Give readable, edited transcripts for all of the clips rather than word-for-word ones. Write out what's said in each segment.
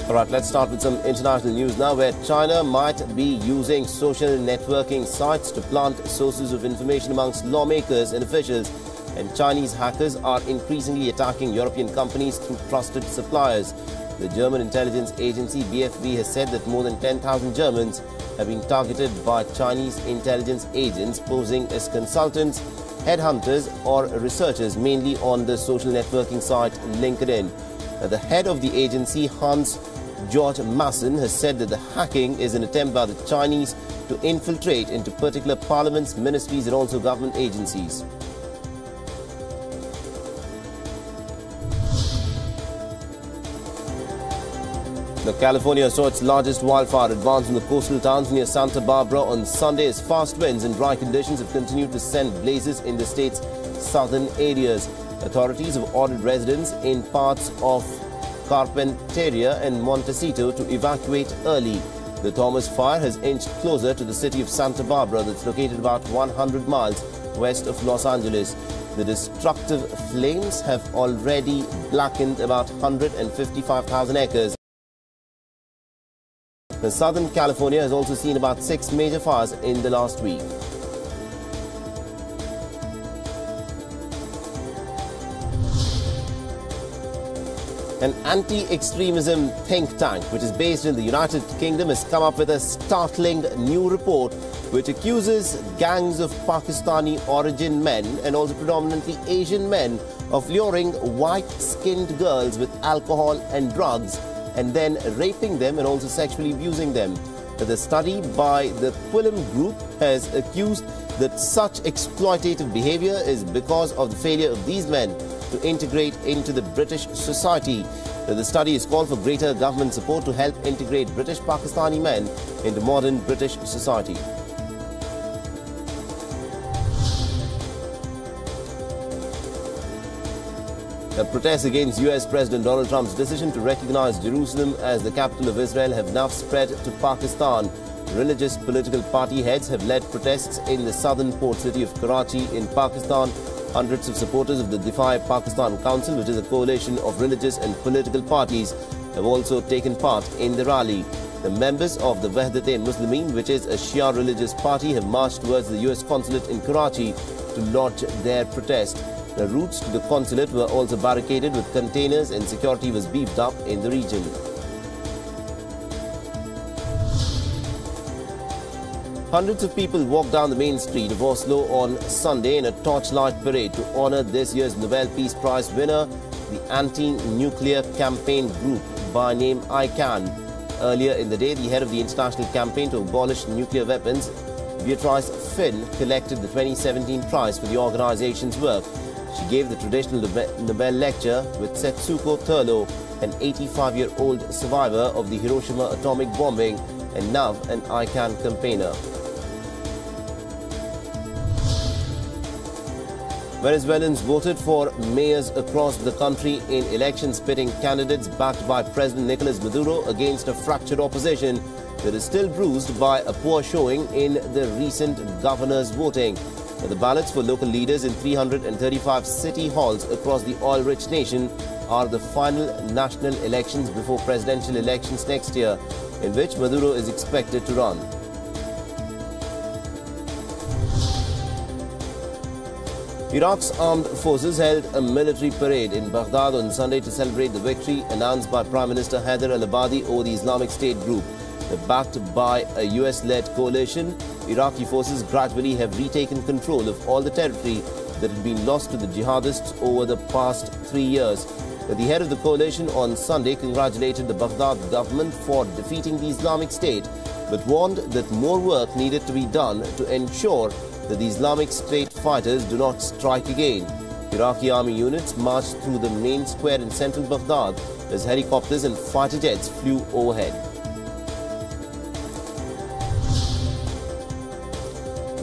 All right, let's start with some international news now, where China might be using social networking sites to plant sources of information amongst lawmakers and officials. And Chinese hackers are increasingly attacking European companies through trusted suppliers. The German intelligence agency BFV has said that more than 10,000 Germans have been targeted by Chinese intelligence agents posing as consultants, headhunters or researchers, mainly on the social networking site LinkedIn. The head of the agency, Hans-Georg Masson, has said that the hacking is an attempt by the Chinese to infiltrate into particular parliaments, ministries and also government agencies. California saw its largest wildfire advance in the coastal towns near Santa Barbara on Sunday as fast winds and dry conditions have continued to send blazes in the state's southern areas. Authorities have ordered residents in parts of Carpinteria and Montecito to evacuate early. The Thomas fire has inched closer to the city of Santa Barbara, that's located about 100 miles west of Los Angeles. The destructive flames have already blackened about 155,000 acres. Southern California has also seen about 6 major fires in the last week. An anti-extremism think tank, which is based in the United Kingdom, has come up with a startling new report which accuses gangs of Pakistani origin men and also predominantly Asian men of luring white-skinned girls with alcohol and drugs and then raping them and also sexually abusing them. The study by the Quillam Group has accused that such exploitative behavior is because of the failure of these men to integrate into the British society. The study is called for greater government support to help integrate British Pakistani men into modern British society. The protests against US President Donald Trump's decision to recognize Jerusalem as the capital of Israel have now spread to Pakistan. Religious political party heads have led protests in the southern port city of Karachi in Pakistan. Hundreds of supporters of the Defy Pakistan Council, which is a coalition of religious and political parties, have also taken part in the rally. The members of the Wahdat-e-Muslimin, which is a Shia religious party, have marched towards the US consulate in Karachi to lodge their protest. The routes to the consulate were also barricaded with containers and security was beefed up in the region. Hundreds of people walked down the main street of Oslo on Sunday in a torchlight parade to honor this year's Nobel Peace Prize winner, the anti-nuclear campaign group by name ICAN. Earlier in the day, the head of the international campaign to abolish nuclear weapons, Beatrice Finn, collected the 2017 prize for the organization's work. She gave the traditional Nobel lecture with Setsuko Thurlow, an 85-year-old survivor of the Hiroshima atomic bombing and now an ICAN campaigner. Venezuelans voted for mayors across the country in elections pitting candidates backed by President Nicolas Maduro against a fractured opposition that is still bruised by a poor showing in the recent governor's voting. The ballots for local leaders in 335 city halls across the oil-rich nation are the final national elections before presidential elections next year, in which Maduro is expected to run. Iraq's armed forces held a military parade in Baghdad on Sunday to celebrate the victory announced by Prime Minister Haider al-Abadi over the Islamic State group. Backed by a US-led coalition, Iraqi forces gradually have retaken control of all the territory that had been lost to the jihadists over the past 3 years. The head of the coalition on Sunday congratulated the Baghdad government for defeating the Islamic State, but warned that more work needed to be done to ensure that the Islamic State fighters do not strike again. Iraqi army units marched through the main square in central Baghdad as helicopters and fighter jets flew overhead.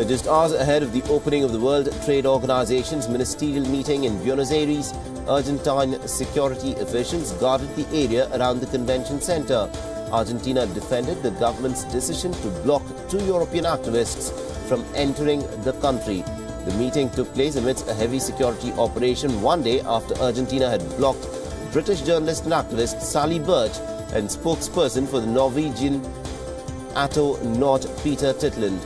Just hours ahead of the opening of the World Trade Organization's ministerial meeting in Buenos Aires, Argentine security officials guarded the area around the convention center. Argentina defended the government's decision to block 2 European activists from entering the country. The meeting took place amidst a heavy security operation 1 day after Argentina had blocked British journalist and activist Sally Birch and spokesperson for the Norwegian ATO Nord, Peter Titland.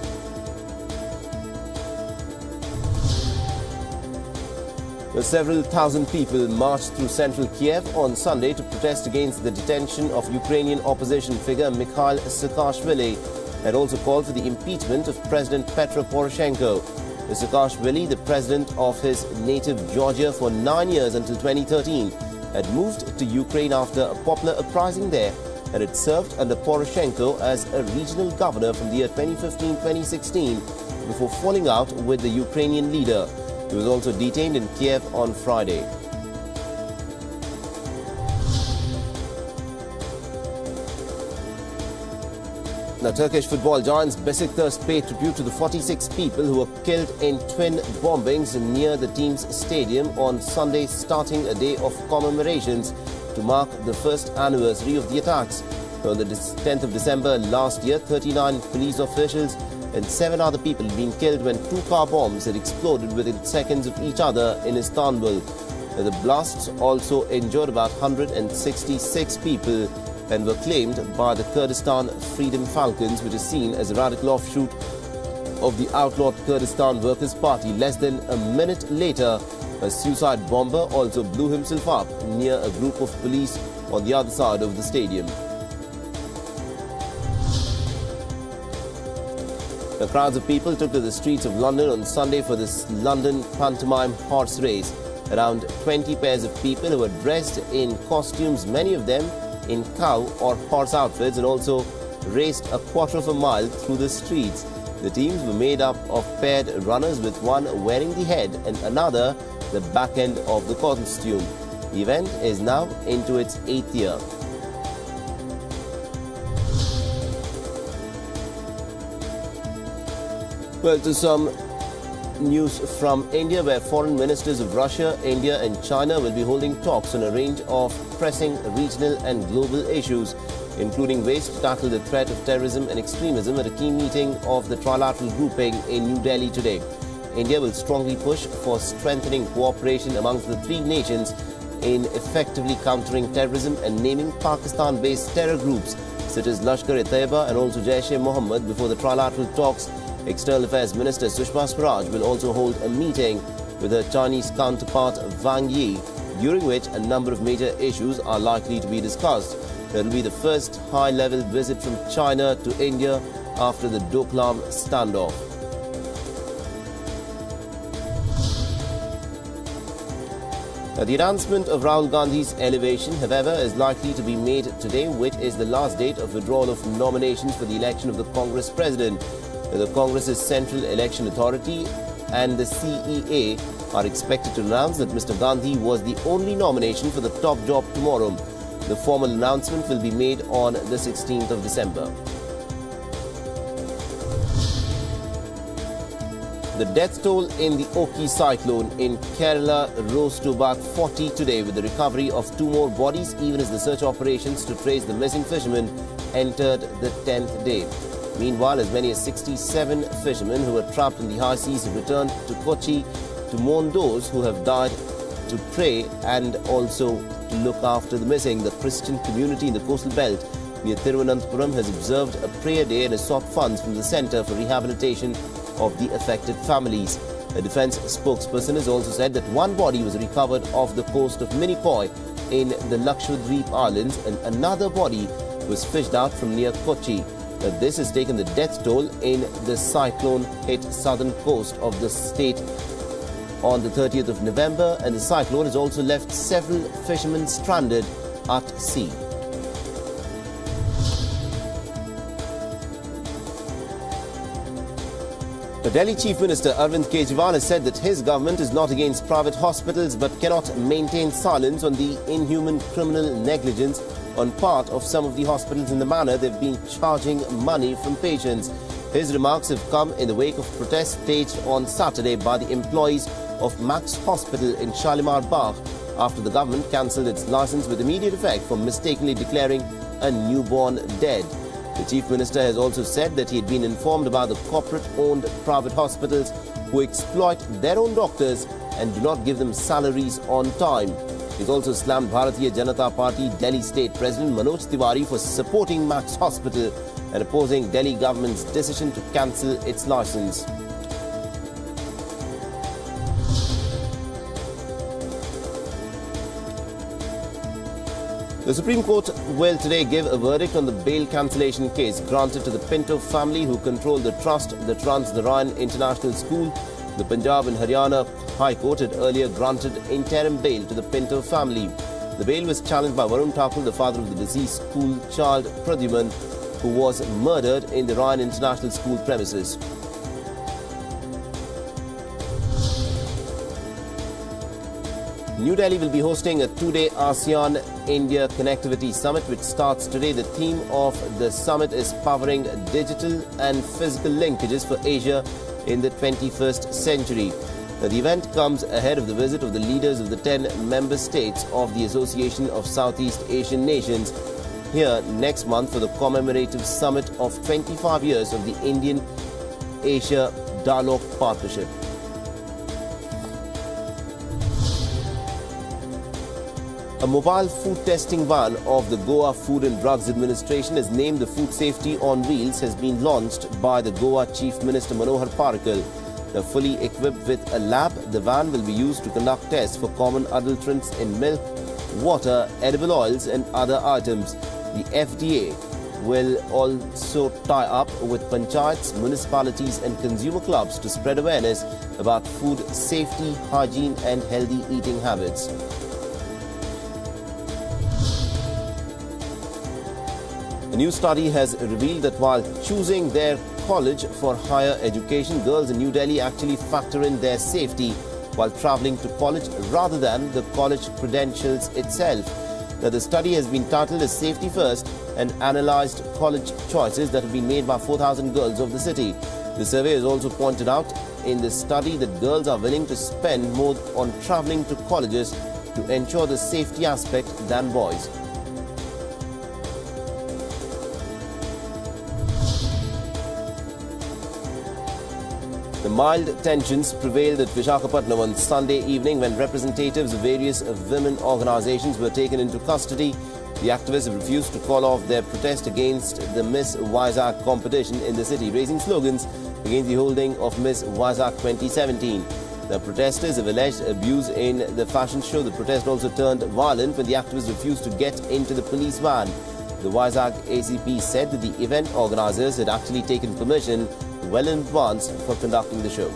Several thousand people marched through central Kiev on Sunday to protest against the detention of Ukrainian opposition figure Mikhail Saakashvili, and also called for the impeachment of President Petro Poroshenko. Saakashvili, the president of his native Georgia for 9 years until 2013, had moved to Ukraine after a popular uprising there and had served under Poroshenko as a regional governor from the year 2015-2016 before falling out with the Ukrainian leader. He was also detained in Kiev on Friday. Now, Turkish football giants Besiktas paid tribute to the 46 people who were killed in twin bombings near the team's stadium on Sunday, starting a day of commemorations to mark the first anniversary of the attacks. On the 10th of December last year, 39 police officials and 7 other people had been killed when 2 car bombs had exploded within seconds of each other in Istanbul. The blasts also injured about 166 people and were claimed by the Kurdistan Freedom Falcons, which is seen as a radical offshoot of the outlawed Kurdistan Workers' Party. Less than a minute later, a suicide bomber also blew himself up near a group of police on the other side of the stadium. The crowds of people took to the streets of London on Sunday for this London pantomime horse race. Around 20 pairs of people who were dressed in costumes, many of them in cow or horse outfits, and also raced a quarter of a mile through the streets. The teams were made up of paired runners, with one wearing the head and another the back end of the costume. The event is now into its 8th year. Well, to some news from India, where foreign ministers of Russia, India and China will be holding talks on a range of pressing regional and global issues, including ways to tackle the threat of terrorism and extremism, at a key meeting of the trilateral grouping in New Delhi today. India will strongly push for strengthening cooperation amongst the 3 nations in effectively countering terrorism and naming Pakistan-based terror groups such as Lashkar-e-Taiba and also Jaish-e-Mohammed before the trilateral talks. External Affairs Minister Sushma Swaraj will also hold a meeting with her Chinese counterpart Wang Yi, during which a number of major issues are likely to be discussed. It will be the first high-level visit from China to India after the Doklam standoff. Now, the announcement of Rahul Gandhi's elevation, however, is likely to be made today, which is the last date of withdrawal of nominations for the election of the Congress president. The Congress's Central Election Authority and the CEA are expected to announce that Mr. Gandhi was the only nomination for the top job tomorrow. The formal announcement will be made on the 16th of December. The death toll in the Ockhi cyclone in Kerala rose to about 40 today, with the recovery of 2 more bodies, even as the search operations to trace the missing fishermen entered the 10th day. Meanwhile, as many as 67 fishermen who were trapped in the high seas have returned to Kochi to mourn those who have died, to pray and also to look after the missing. The Christian community in the coastal belt near Thiruvananthapuram has observed a prayer day and has sought funds from the Centre for Rehabilitation of the affected families. A defence spokesperson has also said that 1 body was recovered off the coast of Minikoi in the Lakshadweep Islands and another body was fished out from near Kochi. This has taken the death toll in the cyclone-hit southern coast of the state on the 30th of November, and the cyclone has also left several fishermen stranded at sea. The Delhi Chief Minister Arvind Kejriwal has said that his government is not against private hospitals but cannot maintain silence on the inhuman criminal negligence on part of some of the hospitals in the manner they've been charging money from patients. His remarks have come in the wake of protests staged on Saturday by the employees of Max Hospital in Shalimar Bagh after the government cancelled its license with immediate effect for mistakenly declaring a newborn dead. The Chief Minister has also said that he had been informed about the corporate-owned private hospitals who exploit their own doctors and do not give them salaries on time. He's also slammed Bharatiya Janata Party Delhi State President Manoj Tiwari for supporting Max Hospital and opposing Delhi government's decision to cancel its license. The Supreme Court will today give a verdict on the bail cancellation case granted to the Pinto family who control the trust that runs the WION International School. The Punjab and Haryana High Court had earlier granted interim bail to the Pinto family. The bail was challenged by Varun Thakur, the father of the deceased school child Pradyuman, who was murdered in the WION International School premises. New Delhi will be hosting a two-day ASEAN-India Connectivity Summit, which starts today. The theme of the summit is powering digital and physical linkages for Asia in the 21st century. The event comes ahead of the visit of the leaders of the 10 member states of the Association of Southeast Asian Nations here next month for the commemorative summit of 25 years of the Indian-Asia Dialogue Partnership. A mobile food testing van of the Goa Food and Drugs Administration is named the Food Safety on Wheels has been launched by the Goa Chief Minister Manohar Parrikar. Fully equipped with a lab, the van will be used to conduct tests for common adulterants in milk, water, edible oils and other items. The FDA will also tie up with panchayats, municipalities and consumer clubs to spread awareness about food safety, hygiene and healthy eating habits. A new study has revealed that while choosing their college for higher education, girls in New Delhi actually factor in their safety while travelling to college rather than the college credentials itself. Now, the study has been titled as Safety First and analysed college choices that have been made by 4,000 girls of the city. The survey has also pointed out in the study that girls are willing to spend more on travelling to colleges to ensure the safety aspect than boys. The mild tensions prevailed at Vishakhapatnam on Sunday evening when representatives of various women organizations were taken into custody. The activists have refused to call off their protest against the Miss Vizag competition in the city, raising slogans against the holding of Miss Vizag 2017. The protesters have alleged abuse in the fashion show. The protest also turned violent when the activists refused to get into the police van. The Vizag ACP said that the event organizers had actually taken permission well in advance for conducting the show.